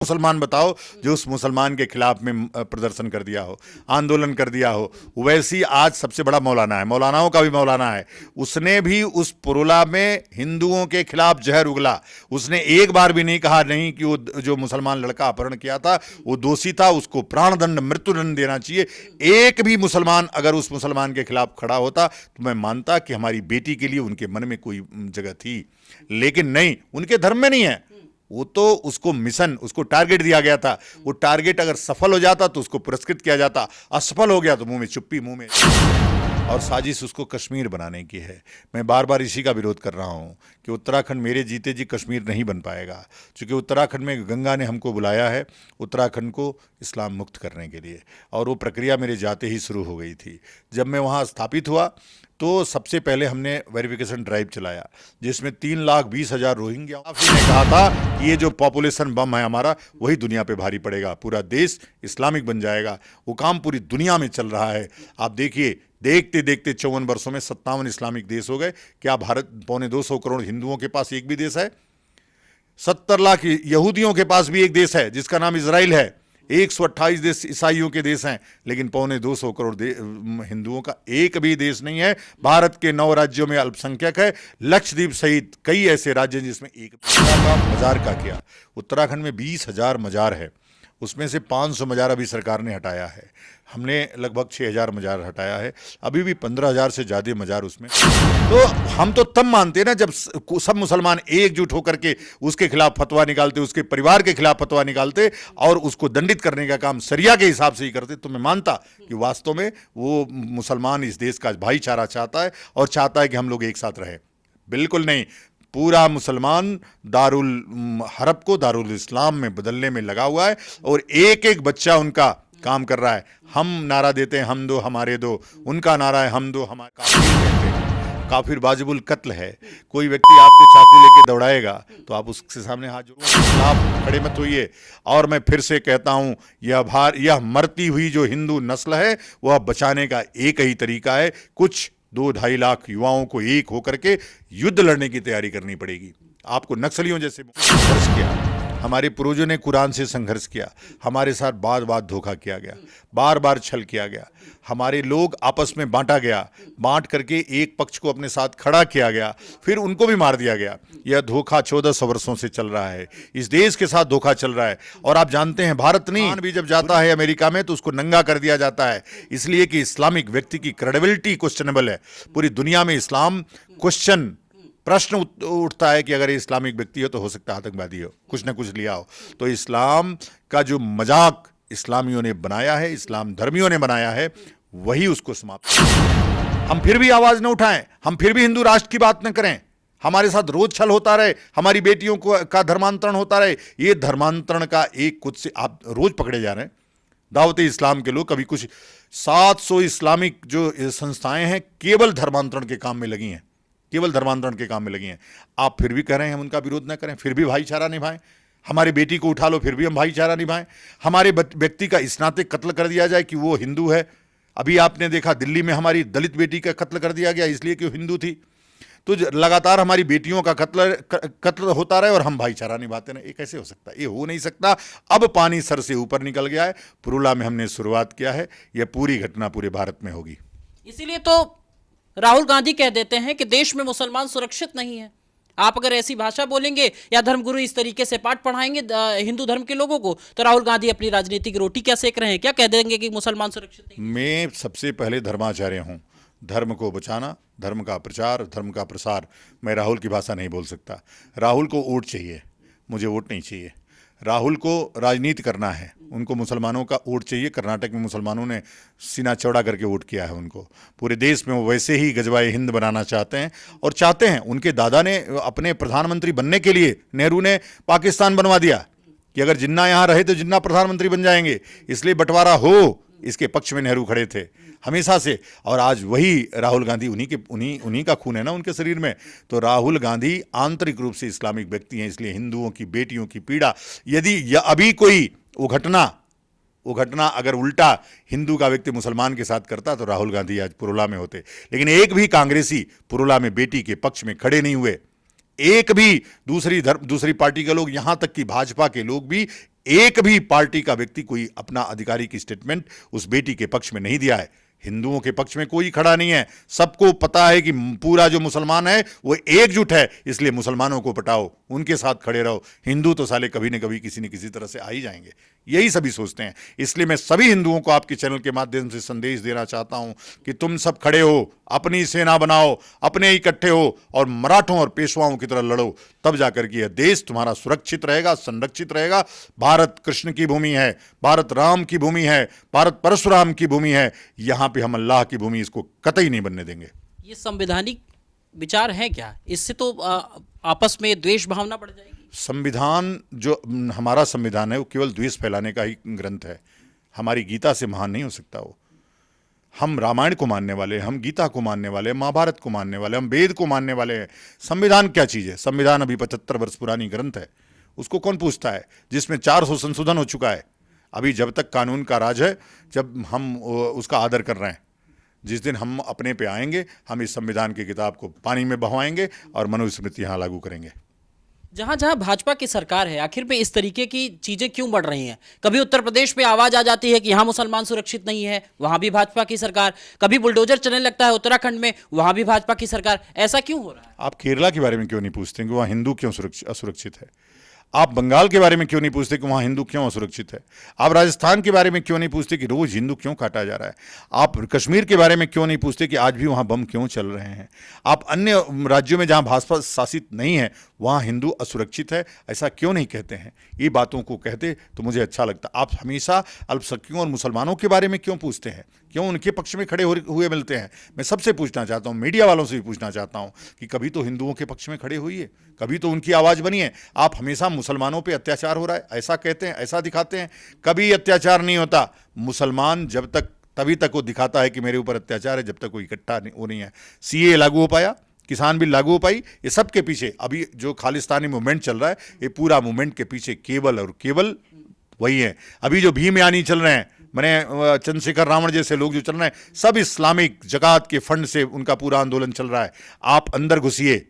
मुसलमान बताओ जो उस मुसलमान के खिलाफ में प्रदर्शन कर दिया हो, आंदोलन कर दिया हो। वैसी आज सबसे बड़ा मौलाना है, मौलानाओं का भी मौलाना है, उसने भी उस पुरुला में हिंदुओं के खिलाफ जहर उगला। उसने एक बार भी नहीं कहा नहीं कि वो जो मुसलमान लड़का अपहरण किया था वो दोषी था, उसको प्राणदंड मृत्युदंड देना चाहिए। एक भी मुसलमान अगर उस मुसलमान के खिलाफ खड़ा होता तो मैं मानता कि हमारी बेटी के लिए उनके मन में कोई जगह थी, लेकिन नहीं, उनके धर्म में नहीं है। वो तो उसको मिशन, उसको टारगेट दिया गया था। वो टारगेट अगर सफल हो जाता तो उसको पुरस्कृत किया जाता, असफल हो गया तो मुंह में चुप्पी, मुंह में। और साजिश उसको कश्मीर बनाने की है। मैं बार बार इसी का विरोध कर रहा हूँ कि उत्तराखंड मेरे जीते जी कश्मीर नहीं बन पाएगा, क्योंकि उत्तराखंड में गंगा ने हमको बुलाया है उत्तराखंड को इस्लाम मुक्त करने के लिए, और वो प्रक्रिया मेरे जाते ही शुरू हो गई थी। जब मैं वहाँ स्थापित हुआ तो सबसे पहले हमने वेरिफिकेशन ड्राइव चलाया, जिसमें 3,20,000 रोहिंग्या ने कहा था कि ये जो पॉपुलेशन बम है हमारा, वही दुनिया पे भारी पड़ेगा, पूरा देश इस्लामिक बन जाएगा। वो काम पूरी दुनिया में चल रहा है। आप देखिए, देखते देखते 54 वर्षों में 57 इस्लामिक देश हो गए। क्या भारत 225 करोड़ हिंदुओं के पास एक भी देश है? 70 लाख यहूदियों के पास भी एक देश है जिसका नाम इजराइल है। 128 देश ईसाइयों के देश हैं, लेकिन 225 करोड़ हिंदुओं का एक भी देश नहीं है। भारत के 9 राज्यों में अल्पसंख्यक है, लक्षद्वीप सहित कई ऐसे राज्य हैं जिसमें एक का मजार का किया। उत्तराखंड में 20,000 मजार है, उसमें से 500 मजार अभी सरकार ने हटाया है। हमने लगभग 6,000 मजार हटाया है, अभी भी 15,000 से ज़्यादा मजार उसमें। तो हम तो तब मानते हैं ना जब सब मुसलमान एकजुट होकर के उसके खिलाफ फतवा निकालते, उसके परिवार के खिलाफ फतवा निकालते और उसको दंडित करने का काम शरिया के हिसाब से ही करते, तो मैं मानता कि वास्तव में वो मुसलमान इस देश का भाईचारा चाहता है और चाहता है कि हम लोग एक साथ रहें। बिल्कुल नहीं, पूरा मुसलमान दारुल हरब को दारुल इस्लाम में बदलने में लगा हुआ है, और एक एक बच्चा उनका काम कर रहा है। हम नारा देते हैं हम दो हमारे दो, उनका नारा है हम दो हमारे। काफिर वाजिबुल कत्ल है। कोई व्यक्ति आपके चाकू लेके दौड़ाएगा तो आप उसके सामने हाथ जोड़ो, आप खड़े मत होइए। और मैं फिर से कहता हूं, यह मरती हुई जो हिंदू नस्ल है वह बचाने का एक ही तरीका है, कुछ 2-2.5 लाख युवाओं को एक होकर के युद्ध लड़ने की तैयारी करनी पड़ेगी। आपको नक्सलियों जैसे संघर्ष किया, हमारे पूर्वजों ने कुरान से संघर्ष किया, हमारे साथ बार बार धोखा किया गया, बार बार छल किया गया, हमारे लोग आपस में बांटा गया, बांट करके एक पक्ष को अपने साथ खड़ा किया गया, फिर उनको भी मार दिया गया। यह धोखा 1400 वर्षों से चल रहा है, इस देश के साथ धोखा चल रहा है। और आप जानते हैं, भारत नहीं भी जब जाता है अमेरिका में तो उसको नंगा कर दिया जाता है, इसलिए कि इस्लामिक व्यक्ति की क्रेडिबिलिटी क्वेश्चनेबल है। पूरी दुनिया में इस्लाम क्वेश्चन प्रश्न उठता है कि अगर इस्लामिक व्यक्ति हो तो सकता है आतंकवादी हो, कुछ ना कुछ लिया हो। तो इस्लाम का जो मजाक इस्लामियों ने बनाया है, इस्लाम धर्मियों ने बनाया है, वही उसको समाप्त। हम फिर भी आवाज न उठाएं, हम फिर भी हिंदू राष्ट्र की बात न करें, हमारे साथ रोज छल होता रहे, हमारी बेटियों का धर्मांतरण होता रहे। ये धर्मांतरण का एक कुछ से आप रोज पकड़े जा रहे हैं। दावत इस्लाम के लोग कभी कुछ 700 इस्लामिक जो संस्थाएं हैं केवल धर्मांतरण के काम में लगी हैं, केवल धर्मांतरण के काम में लगी हैं। आप फिर भी कह रहे हैं हम उनका विरोध न करें, फिर भी भाईचारा निभाएं। हमारी बेटी को उठा लो, फिर भी हम भाईचारा निभाएं। हमारे व्यक्ति का इस नाते कत्ल कर दिया जाए कि वो हिंदू है। अभी आपने देखा दिल्ली में हमारी दलित बेटी का कत्ल कर दिया गया इसलिए कि वो हिंदू थी। तो लगातार हमारी बेटियों का कत्ल होता रहे और हम भाईचारा निभाते रहे, ये कैसे हो सकता है? ये हो नहीं सकता। अब पानी सर से ऊपर निकल गया है, पुरुला में हमने शुरुआत किया है, यह पूरी घटना पूरे भारत में होगी। इसीलिए तो राहुल गांधी कह देते हैं कि देश में मुसलमान सुरक्षित नहीं है। आप अगर ऐसी भाषा बोलेंगे या धर्मगुरु इस तरीके से पाठ पढ़ाएंगे हिंदू धर्म के लोगों को, तो राहुल गांधी अपनी राजनीतिक रोटी क्या सेक रहे हैं? क्या कह देंगे कि मुसलमान सुरक्षित नहीं? मैं सबसे पहले धर्माचार्य हूं, धर्म को बचाना, धर्म का प्रचार, धर्म का प्रसार। मैं राहुल की भाषा नहीं बोल सकता। राहुल को वोट चाहिए, मुझे वोट नहीं चाहिए। राहुल को राजनीति करना है, उनको मुसलमानों का वोट चाहिए। कर्नाटक में मुसलमानों ने सीना चौड़ा करके वोट किया है उनको। पूरे देश में वो वैसे ही गजवाए हिंद बनाना चाहते हैं और चाहते हैं। उनके दादा ने अपने प्रधानमंत्री बनने के लिए नेहरू ने पाकिस्तान बनवा दिया कि अगर जिन्ना यहाँ रहे तो जिन्ना प्रधानमंत्री बन जाएंगे, इसलिए बंटवारा हो, इसके पक्ष में नेहरू खड़े थे हमेशा से। और आज वही राहुल गांधी, उन्हीं का खून है ना उनके शरीर में। तो राहुल गांधी आंतरिक रूप से इस्लामिक व्यक्ति हैं, इसलिए हिंदुओं की बेटियों की पीड़ा, यदि अभी कोई वो घटना अगर उल्टा हिंदू का व्यक्ति मुसलमान के साथ करता तो राहुल गांधी आज पुरुला में होते। लेकिन एक भी कांग्रेसी पुरुला में बेटी के पक्ष में खड़े नहीं हुए, एक भी दूसरी पार्टी के लोग, यहां तक कि भाजपा के लोग भी एक भी पार्टी का व्यक्ति कोई अपना आधिकारिक स्टेटमेंट उस बेटी के पक्ष में नहीं दिया है। हिंदुओं के पक्ष में कोई खड़ा नहीं है। सबको पता है कि पूरा जो मुसलमान है वो एकजुट है, इसलिए मुसलमानों को पटाओ, उनके साथ खड़े रहो। हिंदू तो साले कभी न कभी किसी न किसी तरह से आ ही जाएंगे, यही सभी सोचते हैं। इसलिए मैं सभी हिंदुओं को आपके चैनल के माध्यम से संदेश देना चाहता हूं कि तुम सब खड़े हो, अपनी सेना बनाओ, अपने इकट्ठे हो और मराठों और पेशवाओं की तरह लड़ो। तब जाकर के यह देश तुम्हारा सुरक्षित रहेगा, संरक्षित रहेगा। भारत कृष्ण की भूमि है, भारत राम की भूमि है, भारत परशुराम की भूमि है। यहां पे हम अल्लाह की भूमि इसको कतई नहीं बनने देंगे। ये संवैधानिक विचार है क्या? इससे तो आपस में द्वेष भावना बढ़ जाएगी। संविधान जो हमारा संविधान है वो केवल द्वेष फैलाने का ही ग्रंथ है। हमारी गीता से महान नहीं हो सकता वो। हम रामायण को मानने वाले, हम गीता को मानने वाले, महाभारत को मानने वाले, हम वेद को मानने वाले हैं। संविधान क्या चीज़ है? संविधान अभी 75 वर्ष पुरानी ग्रंथ है, उसको कौन पूछता है? जिसमें 400 संशोधन हो चुका है। अभी जब तक कानून का राज है, जब हम उसका आदर कर रहे हैं, जिस दिन हम अपने पे आएंगे, हम इस संविधान की किताब को पानी में बहाएंगे और मनुस्मृति यहाँ लागू करेंगे। जहां जहां भाजपा की सरकार है, आखिर में इस तरीके की चीजें क्यों बढ़ रही हैं? कभी उत्तर प्रदेश में आवाज आ जाती है कि यहां मुसलमान सुरक्षित नहीं है, वहां भी भाजपा की सरकार। कभी बुलडोजर चलने लगता है उत्तराखंड में, वहां भी भाजपा की सरकार। ऐसा क्यों हो रहा है? आप केरला के बारे में क्यों नहीं पूछते कि वहाँ हिंदू क्यों असुरक्षित है? आप बंगाल के बारे में क्यों नहीं पूछते कि वहाँ हिंदू क्यों असुरक्षित है? आप राजस्थान के बारे में क्यों नहीं पूछते कि रोज हिंदू क्यों काटा जा रहा है? आप कश्मीर के बारे में क्यों नहीं पूछते कि आज भी वहाँ बम क्यों चल रहे हैं? आप अन्य राज्यों में जहाँ भाजपा शासित नहीं है वहाँ हिंदू असुरक्षित है, ऐसा क्यों नहीं कहते हैं? ये बातों को कहते तो मुझे अच्छा लगता। आप हमेशा अल्पसंख्यकों और मुसलमानों के बारे में क्यों पूछते हैं? क्यों उनके पक्ष में खड़े हुए मिलते हैं? मैं सबसे पूछना चाहता हूँ, मीडिया वालों से भी पूछना चाहता हूँ कि कभी तो हिंदुओं के पक्ष में खड़े होइए, कभी तो उनकी आवाज़ बनिए। आप हमेशा मुसलमानों पे अत्याचार हो रहा है ऐसा कहते हैं, ऐसा दिखाते हैं। कभी अत्याचार नहीं होता। मुसलमान जब तक तभी तक वो दिखाता है कि मेरे ऊपर अत्याचार है, जब तक वो इकट्ठा नहीं है। सीए लागू हो पाया, किसान बिल लागू हो पाई, ये सब के पीछे अभी जो खालिस्तानी मूवमेंट चल रहा है, ये पूरा मूवमेंट के पीछे केवल और केवल वही है। अभी जो भीम यानी चल रहे हैं, मैंने चंद्रशेखर रावण जैसे लोग जो चल रहे हैं, सब इस्लामिक जकात के फंड से उनका पूरा आंदोलन चल रहा है। आप अंदर घुसिए,